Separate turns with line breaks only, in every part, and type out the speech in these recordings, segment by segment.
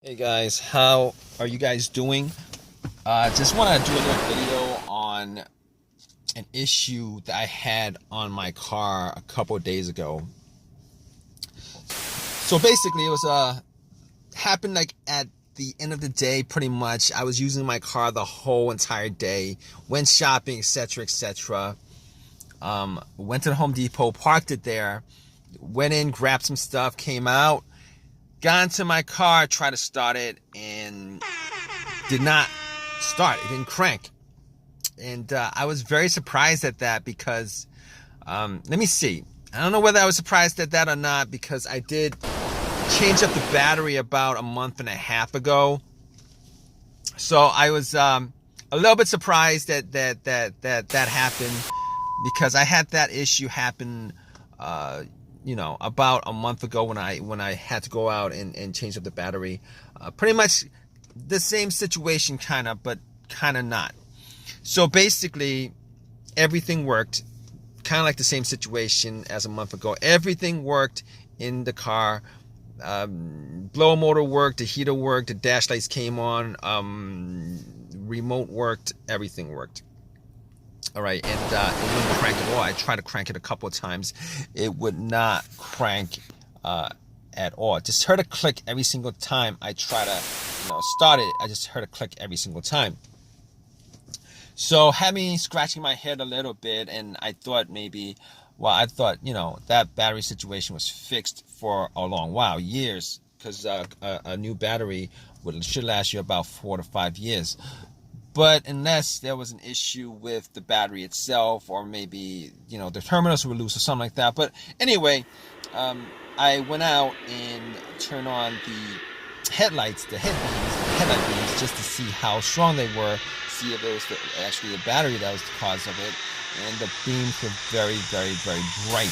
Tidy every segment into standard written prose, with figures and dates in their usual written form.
Hey guys, how are you guys doing? Just want to do a little video on an issue that I had on my car a couple of days ago. So basically, it was happened like at the end of the day. Pretty much, I was using my car the whole entire day, went shopping, etc., etc. Went to the Home Depot, parked it there, went in, grabbed some stuff, came out, got into my car, tried to start it, and did not start. It didn't crank. And I was very surprised at that because, let me see. I don't know whether I was surprised at that or not because I did change up the battery about a month and a half ago. So I was a little bit surprised that happened because I had that issue happen, about a month ago when I had to go out and change up the battery. Pretty much the same situation, kind of, but kind of not. So basically, everything worked, kind of like the same situation as a month ago. Everything worked in the car. Blower motor worked, the heater worked, the dash lights came on, remote worked, everything worked. All right, and it wouldn't crank at all. I tried to crank it a couple of times. It would not crank at all. Just heard a click every single time I try to, start it. I just heard a click every single time. So had me scratching my head a little bit, and I thought that battery situation was fixed for a long while, years, because a new battery should last you about 4 to 5 years. But unless there was an issue with the battery itself, or maybe, the terminals were loose or something like that. But anyway, I went out and turned on the headlight beams, just to see how strong they were, see if it was actually the battery that was the cause of it. And the beams were very, very, very bright.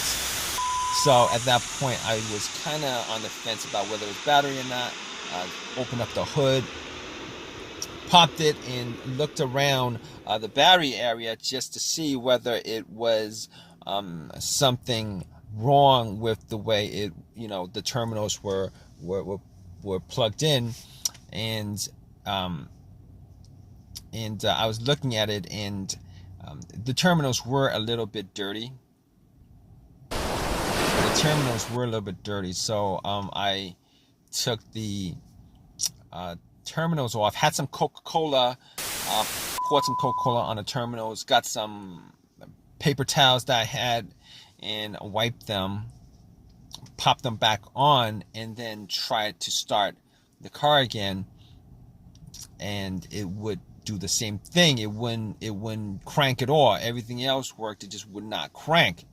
So at that point, I was kind of on the fence about whether it was battery or not. Opened up the hood, popped it, and looked around the battery area just to see whether it was something wrong with the way it, the terminals were plugged in, and I was looking at it, and the terminals were a little bit dirty. So I took the terminals off, had some Coca-Cola, poured some Coca-Cola on the terminals, got some paper towels that I had, and wiped them, popped them back on, and then tried to start the car again, and it would do the same thing. It wouldn't crank at all. Everything else worked, it just would not crank.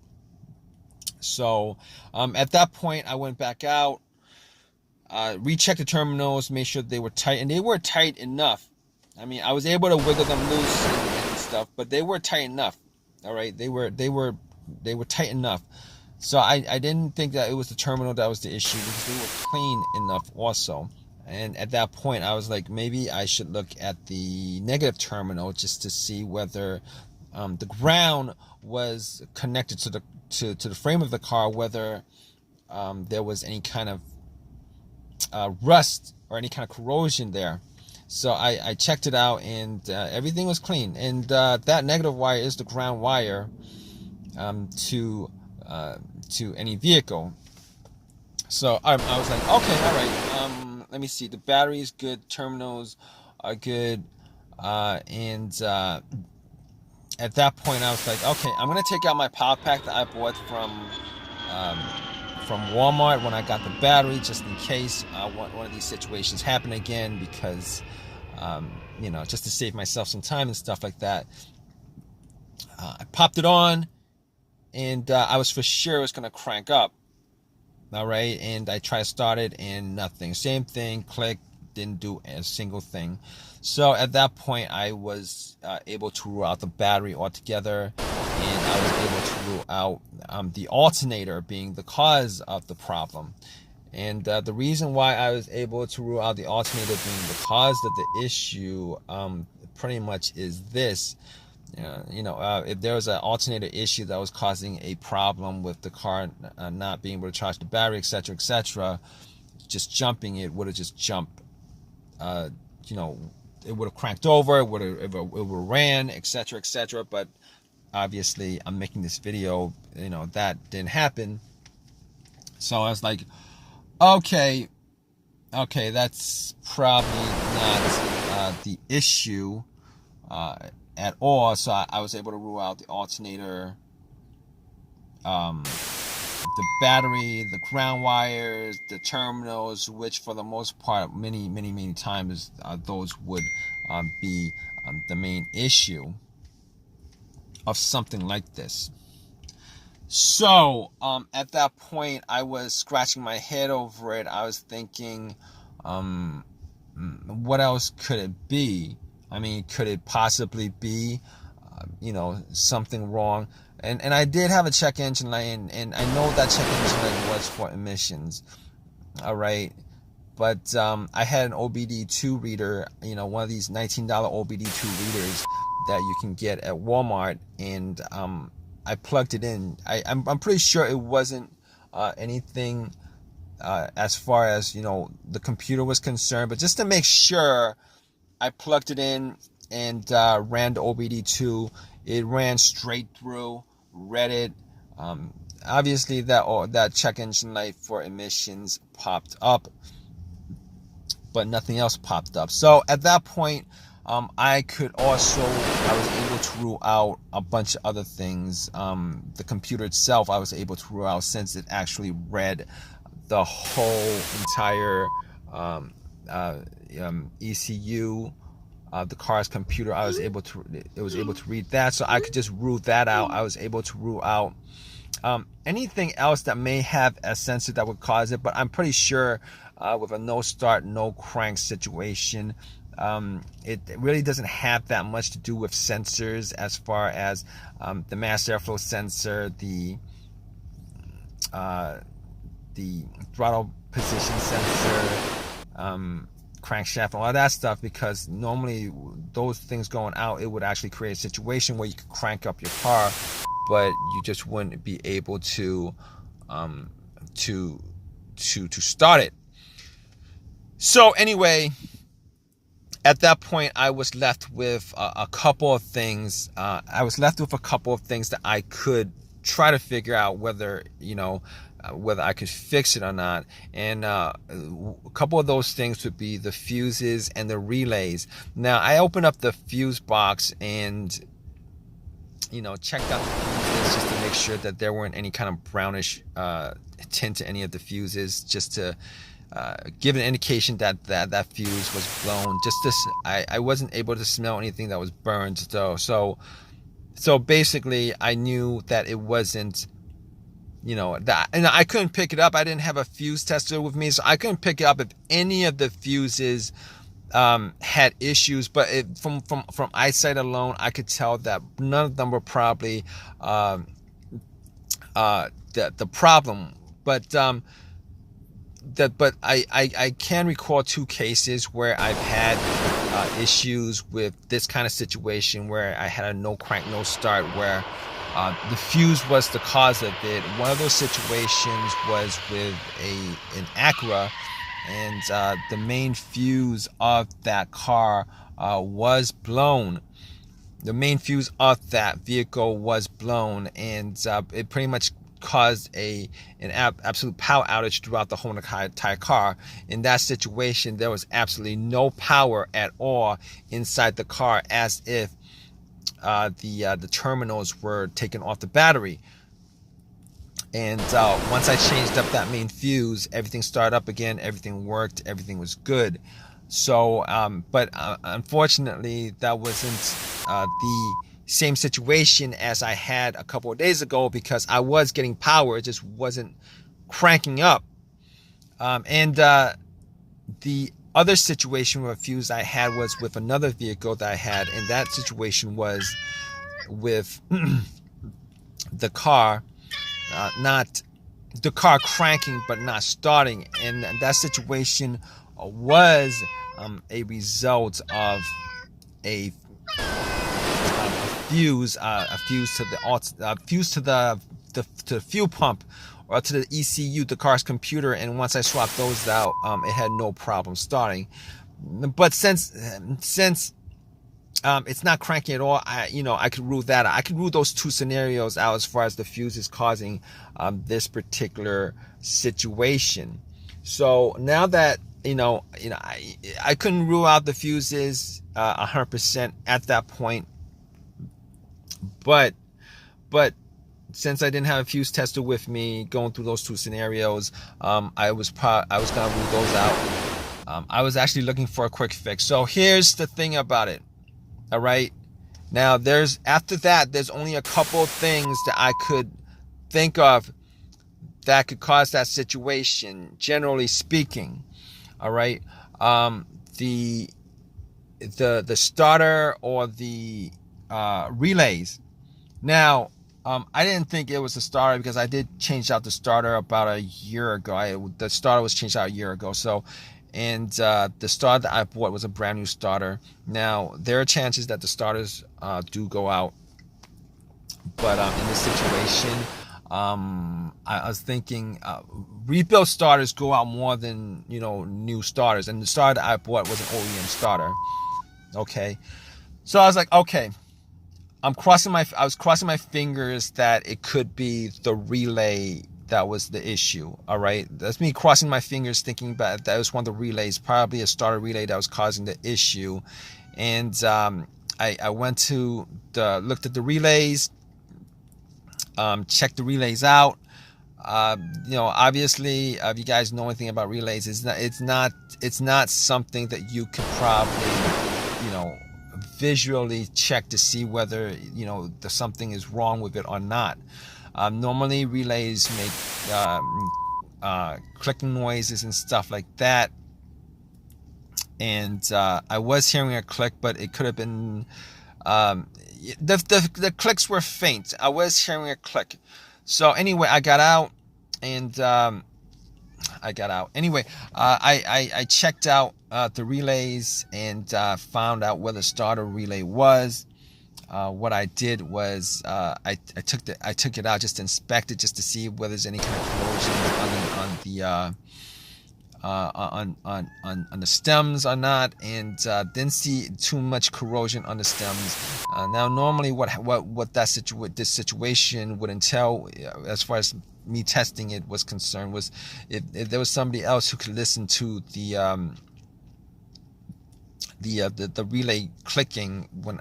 So at that point, I went back out, rechecked the terminals, made sure they were tight, and they were tight enough. I mean, I was able to wiggle them loose and stuff, but they were tight enough. All right, they were tight enough. So I didn't think that it was the terminal that was the issue, because they were clean enough also. And at that point, I was like, maybe I should look at the negative terminal just to see whether the ground was connected to the frame of the car, whether there was any kind of rust or any kind of corrosion there. So I checked it out, and everything was clean. And that negative wire is the ground wire to any vehicle. So I was like, okay, all right. Let me see. The battery is good. Terminals are good. And at that point, I was like, okay, I'm gonna take out my power pack that I bought from Walmart when I got the battery, just in case one of these situations happen again, because just to save myself some time and stuff like that. I popped it on, and I was for sure it was gonna crank up. All right, and I tried to start it, and nothing. Same thing, click, didn't do a single thing. So at that point, I was able to rule out the battery altogether, and I was able to rule out the alternator being the cause of the problem. And the reason why I was able to rule out the alternator being the cause of the issue pretty much is this. If there was an alternator issue that was causing a problem with the car not being able to charge the battery, etc., etc., just jumping it would have just jumped you know, it would have cranked over, it would have ran, etc., etc. But obviously, I'm making this video, you know, that didn't happen. So I was like, okay, that's probably not the issue at all. So I was able to rule out the alternator, the battery, the ground wires, the terminals, which for the most part, many times, those would be the main issue of something like this. So at that point, I was scratching my head over it. I was thinking, what else could it be? I mean, could it possibly be, you know, something wrong? And I did have a check engine light, and I know that check engine light was for emissions. All right. But I had an OBD2 reader, you know, one of these $19 OBD2 readers that you can get at Walmart, and I plugged it in. I'm pretty sure it wasn't anything as far as, you know, the computer was concerned, but just to make sure, I plugged it in and ran the OBD2. It ran straight through, read it. Obviously, that check engine light for emissions popped up, but nothing else popped up. So at that point, I was able to rule out a bunch of other things. The computer itself, I was able to rule out, since it actually read the whole entire ECU, the car's computer. It was able to read that, so I could just rule that out. I was able to rule out anything else that may have a sensor that would cause it, but I'm pretty sure with a no start, no crank situation, it really doesn't have that much to do with sensors, as far as the mass airflow sensor, the throttle position sensor, crankshaft, all of that stuff, because normally those things going out, it would actually create a situation where you could crank up your car, but you just wouldn't be able to start it. So anyway, at that point, I was left with a couple of things. I was left with a couple of things that I could try to figure out whether, you know, whether I could fix it or not. And a couple of those things would be the fuses and the relays. Now, I opened up the fuse box and, you know, checked out the fuses just to make sure that there weren't any kind of brownish tint to any of the fuses, just to give an indication that that fuse was blown. Just this, I wasn't able to smell anything that was burned, though. So basically, I knew that it wasn't, you know, that, and I couldn't pick it up. I didn't have a fuse tester with me, so I couldn't pick up if any of the fuses had issues. But from eyesight alone, I could tell that none of them were probably the problem. But I can recall two cases where I've had issues with this kind of situation, where I had a no crank, no start, where the fuse was the cause of it. One of those situations was with an Acura, and the main fuse of that car was blown. The main fuse of that vehicle was blown, and it pretty much caused an absolute power outage throughout the whole entire car. In that situation, there was absolutely no power at all inside the car, as if the terminals were taken off the battery. And once I changed up that main fuse, everything started up again, everything worked, everything was good. So but unfortunately, that wasn't the same situation as I had a couple of days ago, because I was getting power, it just wasn't cranking up. And the other situation with a fuse I had was with another vehicle that I had, and that situation was with the car, not the car cranking but not starting, and that situation was a result of a fuse to the fuel pump, or to the ECU, the car's computer. And once I swapped those out, it had no problem starting. But since it's not cranking at all, I could rule that out. I could rule those two scenarios out as far as the fuse is causing this particular situation. So now that I couldn't rule out the fuses 100% at that point, but since I didn't have a fuse tester with me going through those two scenarios, I was gonna rule those out. I was actually looking for a quick fix. So here's the thing about it. All right. Now after that, there's only a couple of things that I could think of that could cause that situation, generally speaking. All right. The starter or the relays. Now, I didn't think it was the starter because I did change out the starter about a year ago. The starter was changed out a year ago. So, and the starter that I bought was a brand new starter. Now, there are chances that the starters do go out. But in this situation, I was thinking rebuilt starters go out more than new starters, and the starter that I bought was an OEM starter. Okay, so I was like, okay, I was crossing my fingers that it could be the relay that was the issue. All right, that's me crossing my fingers, thinking about that was one of the relays, probably a starter relay that was causing the issue. And I went to looked at the relays. Check the relays out. Obviously, if you guys know anything about relays, it's not something that you could probably, visually check to see whether, something is wrong with it or not. Normally, relays make clicking noises and stuff like that. And I was hearing a click, but it could have been the clicks were faint. I was hearing a click. So anyway, I got out. Anyway, I checked out the relays and found out where the starter relay was. What I did was I took it out just to inspect it, just to see whether there's any kind of corrosion on the stems or not, and didn't see too much corrosion on the stems. Now, normally, what this situation would entail, as far as me testing it was concerned, was if there was somebody else who could listen to the relay clicking when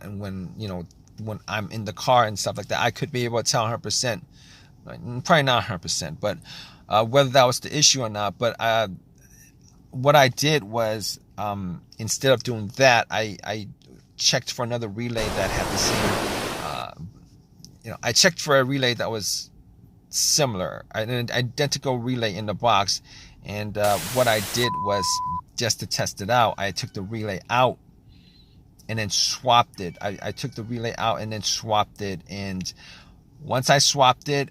I'm in the car and stuff like that, I could be able to tell 100%. Probably not 100%, but whether that was the issue or not. But what I did was, instead of doing that, I checked for another relay that had the same, I checked for a relay that was similar, an identical relay in the box. And what I did was, just to test it out, I took the relay out and then swapped it. I took the relay out and then swapped it. And once I swapped it,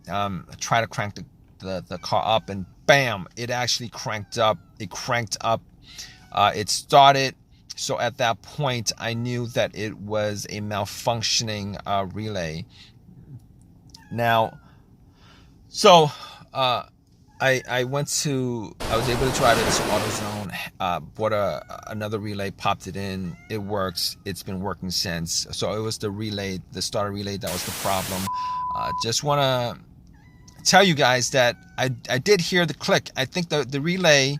I tried to crank the car up, and bam, it actually cranked up. It cranked up. It started. So at that point, I knew that it was a malfunctioning relay. Now, so I was able to drive it to AutoZone, bought another relay, popped it in. It works. It's been working since. So it was the starter relay that was the problem. Just want to tell you guys that I did hear the click. I think the relay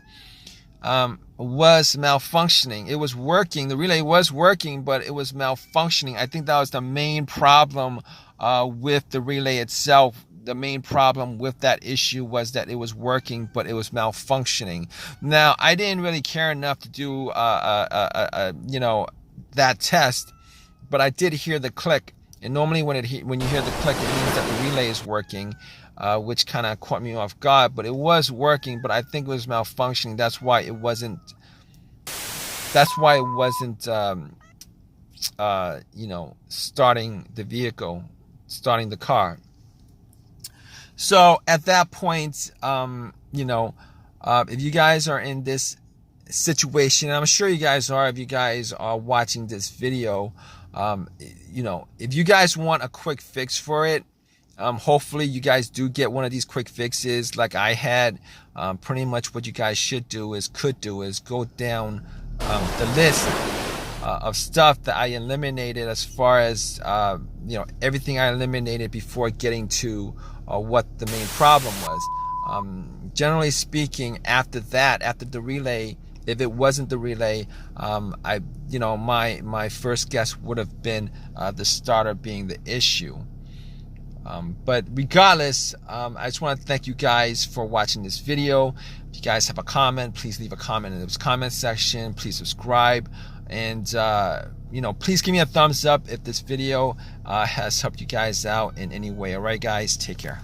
was malfunctioning. It was working. The relay was working, but it was malfunctioning. I think that was the main problem with the relay itself. The main problem with that issue was that it was working, but it was malfunctioning. Now, I didn't really care enough to do that test, but I did hear the click. And normally when you hear the click, it means that the relay is working, which kind of caught me off guard. But it was working, but I think it was malfunctioning. That's why it wasn't starting the vehicle, starting the car. So at that point, if you guys are in this situation, and I'm sure you guys are, if you guys are watching this video, if you guys want a quick fix for it, Hopefully you guys do get one of these quick fixes like I had. Pretty much what you guys could do is go down the list of stuff that I eliminated, as far as everything I eliminated before getting to what the main problem was. Generally speaking, after the relay, if it wasn't the relay, my first guess would have been the starter being the issue. But regardless, I just want to thank you guys for watching this video. If you guys have a comment, please leave a comment in the comment section. Please subscribe, and please give me a thumbs up if this video has helped you guys out in any way. All right, guys, take care.